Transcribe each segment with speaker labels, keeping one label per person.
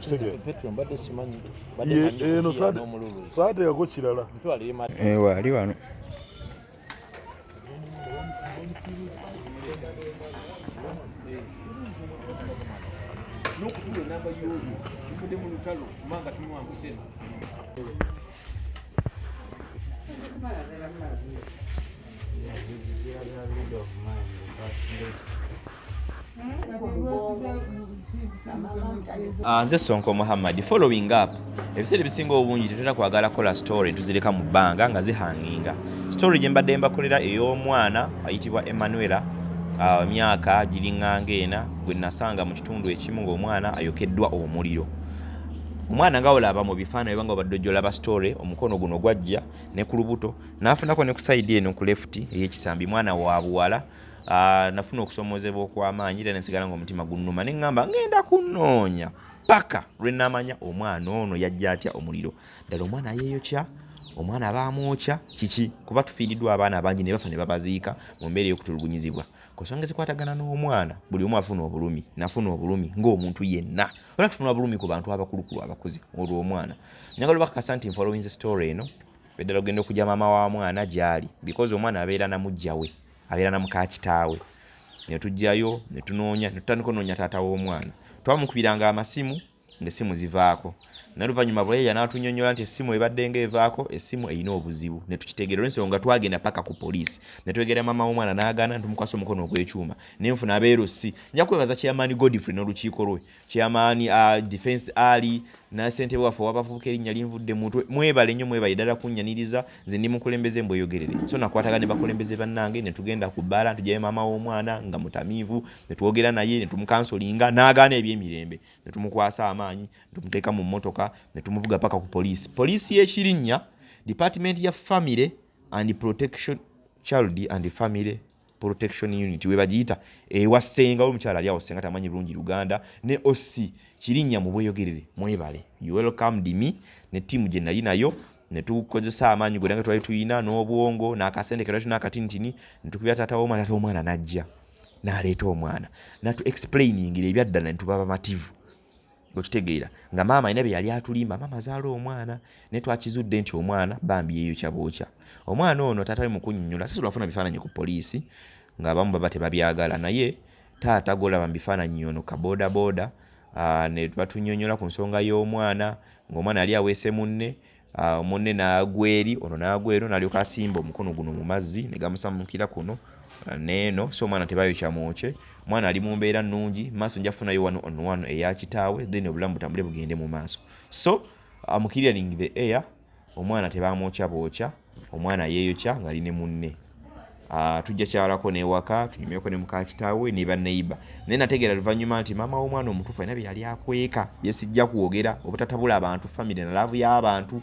Speaker 1: okutegeera
Speaker 2: petro mbadde simanyi
Speaker 1: eno saateekako kirala
Speaker 3: wali wano
Speaker 2: n'okutula enamba y'oyo tuvudde mu lutalo kubanga tumwambuse
Speaker 3: nze Sonko Muhammad following up ebiseera ebisinga obungi tetera kwagala kola story tuzireka mu bbanga nga zihanginga story gye mbadde mbakolera ey'omwana ayitibwa Emmanuela emyaka giringanga ena gwe nasanga mu kitundu ekimu ng'omwana ayokeddwa omuliro omwana nga olaba mu bifaananyi banga obadde ojjolaba story omukono guno gwajja ne ku lubuto n'afunako ne ku side eno ku left ey'ekisambi mwana wa buwala nafuna okusomozebwa okw'amaanyi era nensigala ng'omutima gunnuma ne ŋŋamba ngenda kunoonya paka lwe namanya omwana ono yajja atya omuliro ddala omwana yeeyokya omwana baamwokya kiki kuba tufiiriddwa abaana abangi ne bafa ne babaziika mu mbeera y'okutulugunyizibwa ku nsonga ezikwatagana n'omwana buli omu afuna obulumi nafuna obulumi ng'omuntu yenna ola tufuna obulumi ku bantu abakulukulu abakuze olw'omwana njagala bakakasa nti nfollowing story eno eddala ogenda okujja maama wa mwana gy'ali because omwana abeera na mujja we abeera na muka kitaawe ne tujjayo ne tunoonya ne tutandika onoonya taata w'omwana twamukubiranga amasimu ng'essimu zivaako n'oluvannyuma bwe n'atunnyonnyola nti essimu ebadde ng'evaako essimu erina obuzibu ne tukitegeera olw'ensonga twagenda paka ku poliisi ne twegera maama w'omwana n'agaana ntumukwasa omukono ogw'ekyuma ne nfuna abeerosi nja kwebaza chairman Godfrey n'olukiiko lwe chairman defense ali na ssentebe waffe w'abavubuka erinnya linvudde mutwe mwebale nnyo mwebale ddala kunnyaniriza nze ndi mukulembeze mbweyogerere so nakwatagana ne bakulembeze bannange ne tugenda ku bbaala tujjayo maama w'omwana nga mutamiivu ne twogera naye ne tumukansolinga n'agaana eby'emirembe ne tumukwasa amaanyi ne tumuteeka mu mmotoka ne tumuvuga paka ku poliisi y'ekirinnya department ya family and protection child and family protection unit we bagiyita ewassenga omukyala ali awo senga tamanyi bulungi Luganda ne OC kirinnya mu bweyogerere mwebale you welcomed me ne timu gye nali nayo ne tukozesa amaanyi gwe nange twali tuyina n'obwongo n'akasente keratu n'akatinitini ne tukubya taata w'omwana n'ajja n'aleeta omwana natu explainingira ebyaddala ne tuba bamativu okitegeera nga maama ina bye yali atulimba maama zaala omwana ne twakizudde nti omwana bambi yeeyo kyabokya omwana ono taata we mukunnyonnyola sisi lwafuna bifaananyi ku poliisi ng'abamu baba tebabyagala naye taata golaba mu bifaananyi ono kaboodabooda ne batunnyonnyola ku nsonga y'omwana ng'omwana yali aweese munne n'agweri ono n'agwero n'alyoka asimba omukono guno mu mazzi ne gamusamukira kuno neeno so omwana tebayokya mwokye omwana ali mu mbeera nnungi maaso nja kufunayo wano eya kitaawe then obulamu butambule bugende mu maaso so I'm clearing the air omwana tebamwokya bookya omwana yeeyokya ng'ali ne munne tujja kyalako n'ewaka tunyumyeko ne muka kitaawe ne banneiba naye nategeera luvannyuma nti maama w'omwana omutuufu alina bye yali akweka bye sijja kwogera obutatabula abantu famire na laavu y'abantu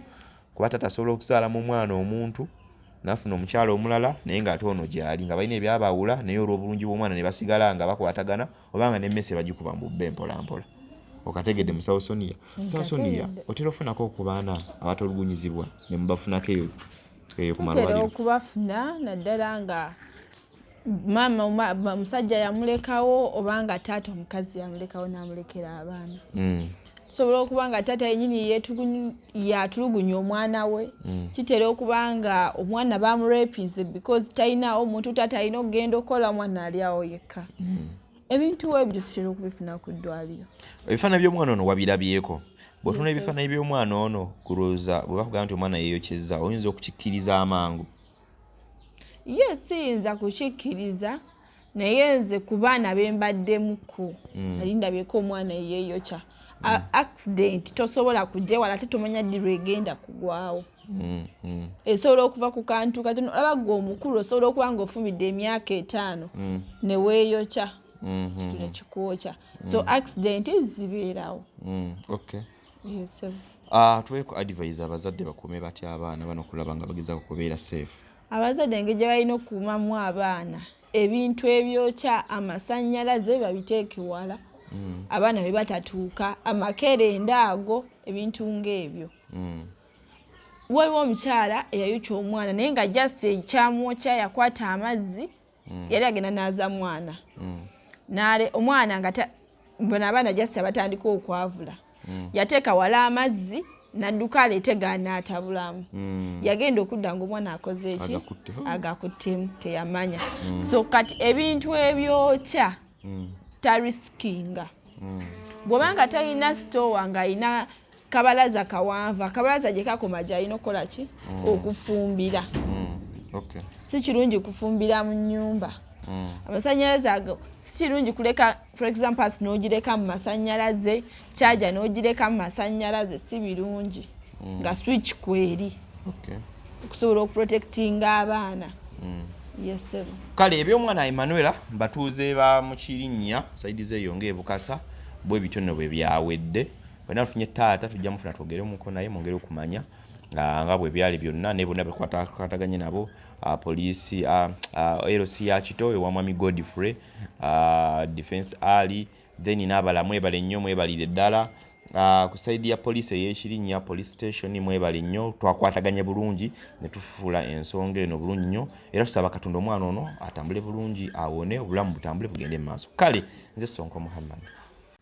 Speaker 3: kuba tatasobola okusaalamu omwana omuntu nafuna omukyala omulala naye ng'ate ono gy'ali nga balina ebyabawula naye olw'obulungi bw'omwana ne basigala nga bakwatagana obanga n'emmese bagikuba mu bbe mpolampola okategedde Musawo Sonia Musawo Sonia otera ofunako ku baana abatolugunyizibwa ne mubafunako eyo ku malwaliro
Speaker 4: otera okubafuna naddala nga maama musajja yamulekawo obanga taata omukazi yamulekawo n'amulekera abaana sobola okuba nga taata yennyini yatulugunya omwana we kitera okuba nga omwana bamurepinze because talinawo omuntu taata alina okugenda okukola omwana ali awo yekka ebintu ebyo tutera okubifuna ku ddwaliro
Speaker 3: ebifaananyi by'omwana ono wabirabyeko bw'otuna ebifaananyi by'omwana ono kulowooza bwe bakugamba nti omwana yeeyokyezza oyinza okukikkiriza amangu
Speaker 4: ye siyinza kukikkiriza naye nze ku baana be mbaddemuko nali ndabyeko omwana yeeyokya accident tosobola kujja wala tetomanya ddi lwegenda kugwawo esobola okuva ku kantu katono olaba gwe omukulu osobola okuba nga ofumidde emyaka 5 ne weeyokya kitu ne kikwokya so accident zibeerawo
Speaker 3: okay
Speaker 4: yes
Speaker 3: tuweeko advise abazadde bakuume batya abaana bano okulaba nga bagezaako kubeera safe
Speaker 4: abazadde engeri gye balina okukuumamu abaana ebintu ebyokya amasannyalaze babiteeke wala abaana be batatuuka amakerenda ago ebintu ng'ebyo waliwo omukyala eyayokya omwana naye nga just ekyamwokya yakwata amazzi yali agenda n'aza mwana omwana nga bona abaana just abatandika okwavula yateeka wala amazzi nadduka aleete ganaatabulamu yagenda okudda ng'omwana akoze eki agakuttemu teyamanya so kati ebintu ebyokya tarisikinga bw'obanga talina sitowa ng'alina kabalaza kawanvu akabalaza gye kakoma gy'alina okukola ki okufumbira si kirungi kufumbira mu nnyumba amasanyalaze ago si kirungi kuleka for example n'ogireka mu masanyalaze kyaja n'ogireka mu masanyalaze si birungi nga switch kweri okusobola okuprotectinga abaana yesebo
Speaker 3: kale ebyomwana Emmanuel batuuze ba mu Kirinnya saidi zeeyo ng'ebukasa bwe bityo nno bwe byawedde bwe tufunye taata tujja mufuna twogere muko naye mwongere okumanya nga bwe byali byonna ne bonna bekwataganye nabo poliisi LC ya Kito ewa Mwami Godfrey defense ali then n'abala mwebale nnyo mwebalire ddala ku side ya poliisi ey'Ekirinnya police station mwebale nnyo twakwataganye bulungi ne tufuula ensonga eno bulungi nnyo era tusaba Katonda omwana ono atambule bulungi awone obulamu butambule bugende mu maaso kale nze Sonko Muhammad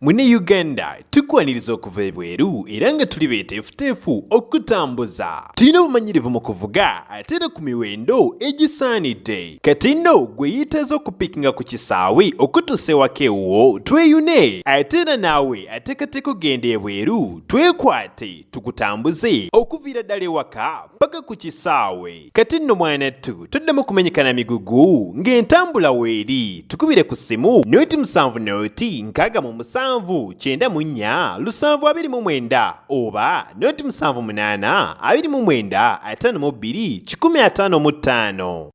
Speaker 5: Mune Uganda tukwaniriza okuva ebweru era nga tuli beeteefuteefu okutambuza. Tulina obumanyirivu mu kuvuga ate era ku miwendo egisaanidde. Kati nno gwe yeetaaza okupikinga ku kisaawe okutuusa ewaka ewuwo tweyune ate era naawe ateekateeka okugenda ebweru twekwate tukutambuze okuviira ddala ewaka paka ku kisaawe. Kati nno mwana ttu toddamu kumenyekana migugu ng'entambula weeri tukubire ku ssimu noti 7 noti 6 94 729 oba noti 78 29 52 155.